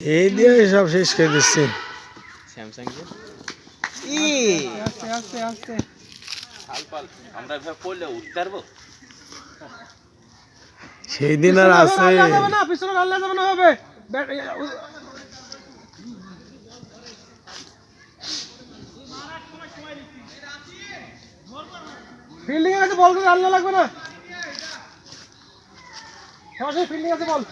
এই দিয়ে সব শেষ করে দিচ্ছি। স্যামসাং আস্তে আস্তে আস্তে আমরা এভাবে পড়লে উঠতে পারবো? সেই দিন আর আছে? পিছনে ঢাললে যাবে না, হবে ফিল্ডিং আছে, বল করে ঢাললে লাগবে না, সরাসরি ফিল্ডিং আছে বল।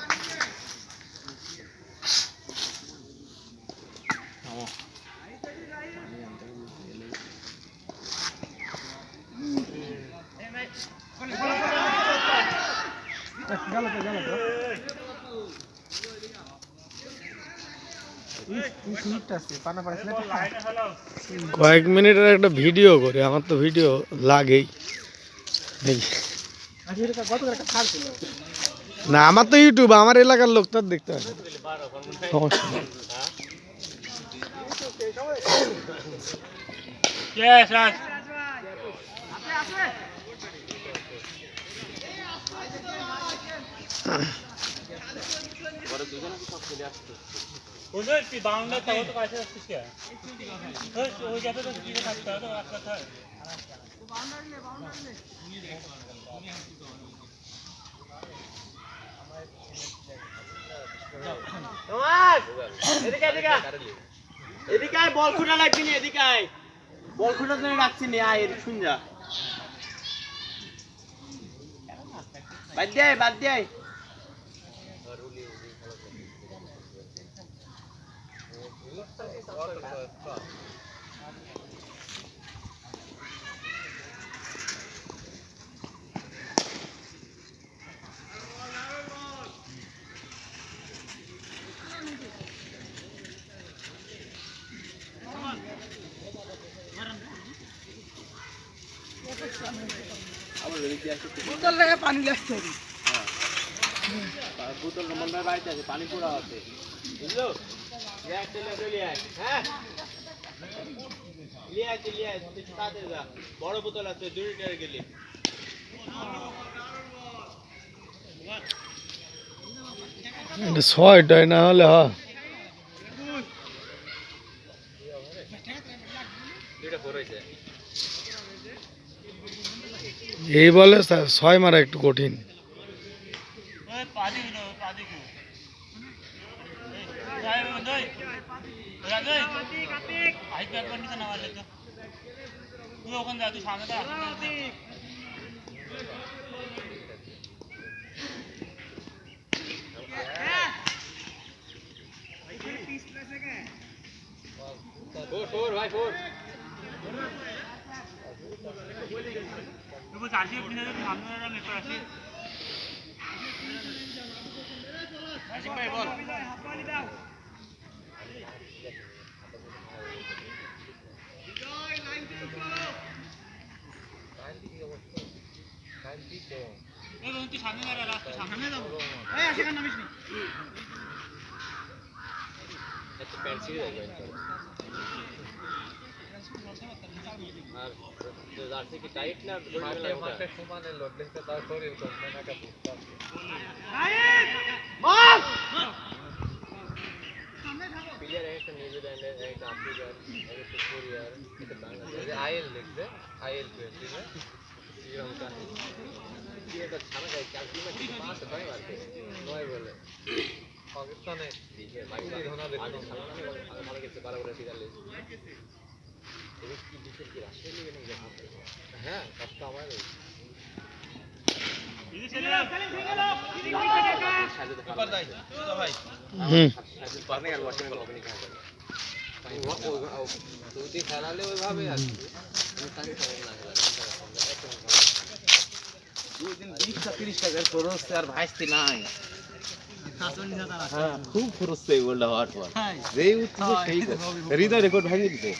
কয়েক মিনিটের একটা ভিডিও করে, আমার তো ভিডিও লাগেই না। আমার তো ইউটিউব, আমার এলাকার লোক তো দেখতে হয় না, সমস্যা নেই। এদিকে বল খুঁটা লাগবি না, এদিকে বল খুঁটা ধরে রাখছি না, আয় এদিক শুন যা, বাদ দে বাদ দে। পানি লাগছে, বোতল মন্ডার বাড়িতে আছে, পানি পুরা আছে, বুঝলো? হ্যাঁ বড় বোতল আছে 2 লিটার গেলে। ছয়টায় না হলে হয়। এই বলে 6 মারা একটু কঠিন। খুব খরচ হওয়ার পর হৃদয় রেকর্ড ভাঙিয়ে দিতে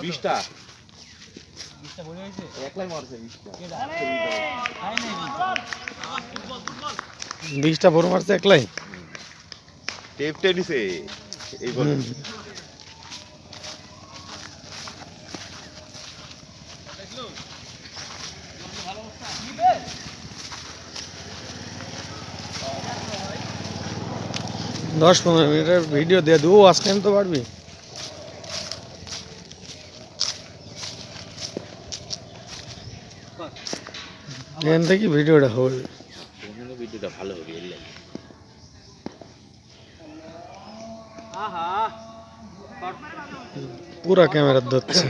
20টা একলাই মারছে 20টা বড় মারছে একলাই, টেপ টেনিসে এই বল। 10-15 মিনিটের ভিডিও দিয়ে দেবো, ওয়াচ টাইম তো পারবি। এখান থেকে ভিডিওটা হবে, ভিডিওটা ভালো হবে। আহা পুরা ক্যামেরা ধরছে।